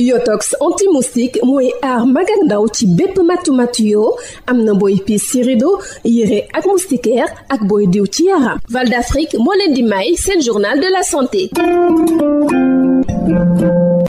Yotox anti-moustique mooy aar mag ak ndaw ci bépp matu-matu yoo am na booy piis ci rido yére ak moustiquaire ak booy diw ci yaram. Val d'Afrique moo leen di may seen journal de la santé.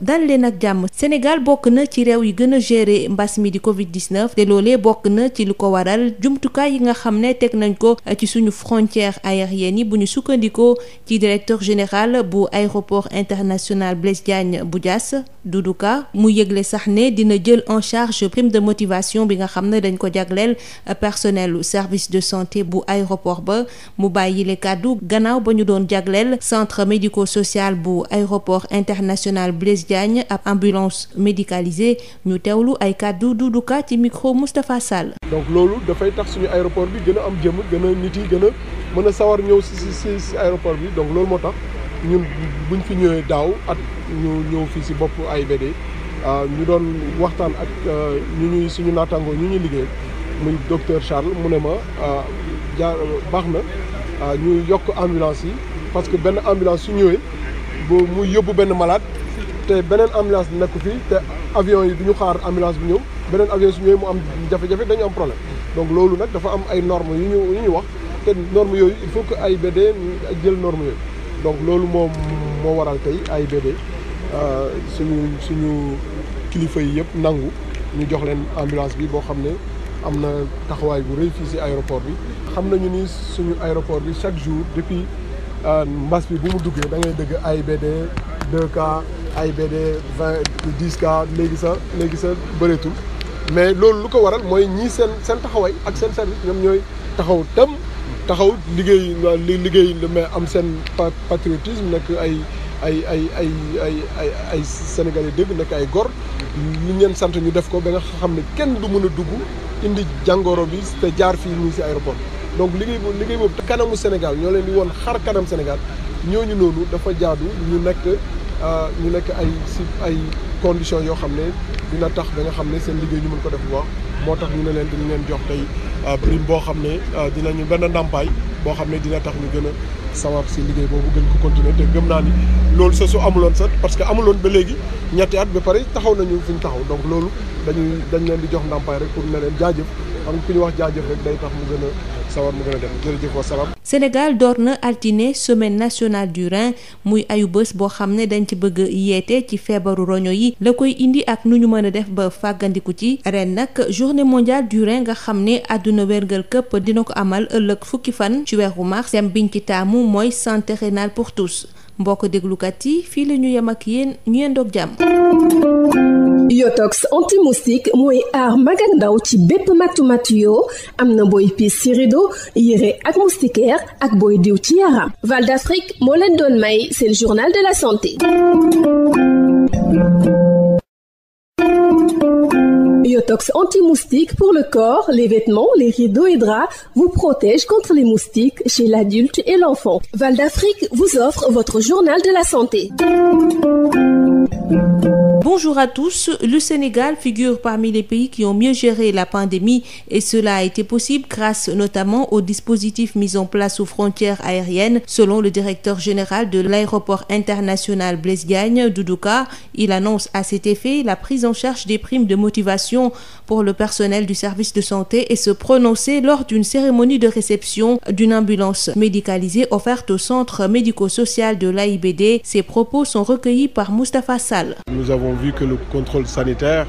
dal leen ak jàmm. Sénégal bokk na ci réew yi gën a gérer mbas mi di Covid-19 te loolee bokk na ci lu ko waral jumtukaay yi nga xam ne teg nañ ko ci suñu frontière aérienne yi bu ñu sukkandikoo ci directeur général bu aéroport international Blaise Diagne bu Diass Doudou Ka mu yëgle sax ne dina jël en charge prime de motivation bi nga xam ne dañ ko jagleel personnel service de santé bu aéroport ba mu bàyyi le kàddu gannaaw ba ñu doon jagleel centre médico-social bu aéroport international Blaise Diagne ab ambulance médicalisée ñu teewlu ay kàddu Doudou Ka ci micro Moustapha Sall. donc loolu dafay tax suñu aéroport bi gën a am jëm gën a nit yi gën a mën a sawar ñëw si aéroport bi donc loolu moo tax ñun buñ fi ñëwee daaw at ñu ñëw fii si bopp AIBD ñu doon waxtaan ak suñu naataangoo ñu ñuy liggéey muy docteur Charles mu ne ma baax na ñu yokk ambulance yi parce que benn ambulance su ñëwee bu muy yóbbu benn malade te beneen ambulance nekk fii te avion yi du ñu xaar ambulance bi ñëw beneen avion su ñëwee mu am jafe-jafe dañu am problème donc loolu nag dafa am ay normes yu ñu wax te normes yooyu il faut que AIBD jël normes yooyu donc loolu moo waral tey AIBD suñu kilifa yi yëpp nangu ñu jox leen ambulance bi boo xam ne am na taxawaay bu rëy fii si aéroport bi. xam nañu ni suñu aéroport bi chaque jour depuis mbas bi bu mu duggee da ngay dëgg AIBD 2 cas AIBD 10 cas léegi sa bëreetul mais loolu lu ko waral mooy ñii seen taxawaay ak seen service ñoom ñooy taxaw liggéey mais am seen patriotisme nekk ay Sénégalais dëgg nekk ay gor li ngeen sant ñu def ko ba nga xam ne kenn du mën a dugg indi jàngoro bi te jaar fii nii si aéroport donc liggéey boobu kanamu Sénégal ñoo leen di woon xar kanam Sénégal ñooñu noonu dafa jaadu ñu nekk ay conditions yoo xam ne dina tax ba nga xam ne seen liggéey ñu mën ko def bu baax moo tax ñu ne leen dinañ leen jox tey prime boo xam ne dinañu benn ndàmpaay boo xam ne dina tax ñu gën a sawar si liggéey boobu gën ko continuer te gëm naa ni loolu sa su amuloon sax parce que amuloon ba léegi ñetti at ba pare taxaw nañu fi ñu taxaw donc loolu dañ leen di jox ndàmpaay rek pour ne leen jaajëf am ku ñu wax jaajëf rek day tax mu gën a sawar mu gën a dem jërëjëf wa salaam. Sénégal door na altine semaine nationale du rein muy ayu bés boo xam ne dañ ci bëgg yeete ci feebaru roño yi la koy indi ak nu ñu mën a def ba fàggandiku ci ren nag journée mondiale du rein nga xam ne àdduna wérgal këpp dina ko amal ëllëg fukki fan ci weeru mars thème biñ ci taamu mooy santé rénale pour tous mbokk déglukat yi fii la ñu yem ak yéen ñu yendoog jàmm. Yotox anti-moustique mooy aar mag ak ndaw ci bépp matu-matu yoo am na booy piis ci rido yére ak moustiquaire ak booy diw ci yaram. Val d'Afrique moo leen doon may seen journal de la santé. Yotox anti-moustique pour le corps, les vêtements, les rideaux et draps vous protège contre les moustiques chez l'adulte et l'enfant. Val d'Afrique vous offre votre journal de la santé. Bonjour à tous. Le Sénégal figure parmi les pays qui ont mieux géré la pandémie et cela a été possible grâce notamment aux dispositifs mis en place aux frontières aériennes. Selon le directeur général de l'aéroport international Blaise Diagne, Doudou Ka, il annonce à cet effet la prise en charge des primes de motivation pour le personnel du service de santé et se prononcer lors d'une cérémonie de réception d'une ambulance médicalisée offerte au centre médico-social de l'AIBD. Ces propos sont recueillis par Moustapha Sall. Nous avons vu que le contrôle sanitaire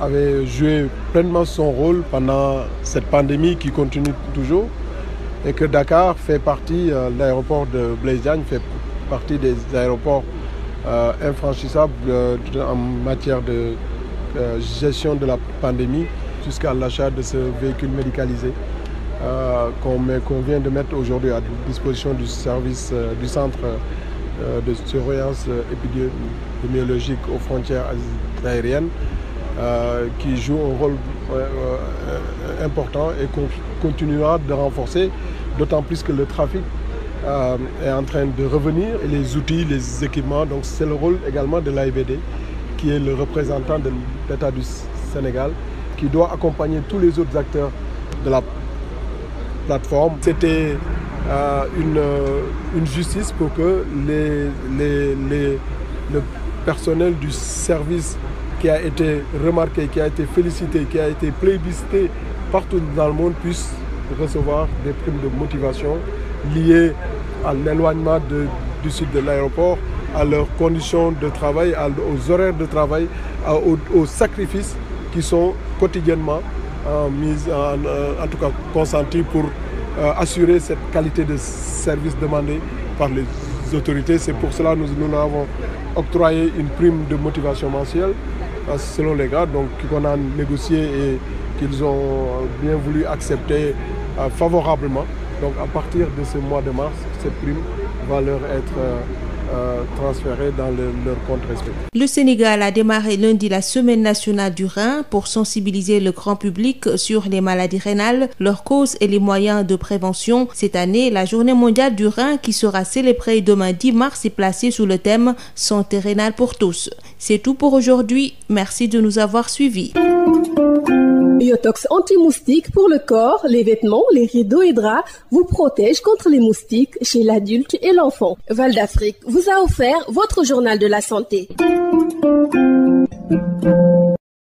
avait joué pleinement son rôle pendant cette pandémie qui continue toujours et que Dakar fait partie, l'aéroport de Blaise Diagne fait partie des aéroports infranchissables en matière de gestion de la pandémie jusqu'à l'achat de ce véhicule médicalisé qu'on vient de mettre aujourd'hui à disposition du service du centre de surveillance épidémiologique aux frontières aériennes qui joue un rôle important et qu'on continuera de renforcer, d'autant plus que le trafic est en train de revenir et les outils, les équipements, donc c'est le rôle également de l'AIBD qui est le représentant de l'État du Sénégal qui doit accompagner tous les autres acteurs de la plateforme. C'était une justice pour que le personnel du service qui a été remarqué, qui a été félicité, qui a été plébiscité partout dans le monde puisse recevoir des primes de motivation liées à l'éloignement du site de l'aéroport, à leurs conditions de travail, aux horaires de travail, aux sacrifices qui sont quotidiennement en tout cas consentis pour assurer cette qualité de service demandée par les autorités. C'est pour cela que nous avons octroyé une prime de motivation mensuelle selon les grades, donc qu'on a négocié et qu'ils ont bien voulu accepter favorablement. Donc à partir de ce mois de mars, cette prime va leur être transférés dans leur compte respectif. Le Sénégal a démarré lundi la Semaine nationale du rein pour sensibiliser le grand public sur les maladies rénales, leurs causes et les moyens de prévention. Cette année, la Journée mondiale du rein qui sera célébrée demain 10 mars est placée sous le thème Santé rénale pour tous. C'est tout pour aujourd'hui. Merci de nous avoir suivis. Yotox anti-moustique pour le corps, les vêtements, les rideaux et draps vous protège contre les moustiques chez l'adulte et l'enfant. Val d'Afrique vous a offert votre journal de la santé.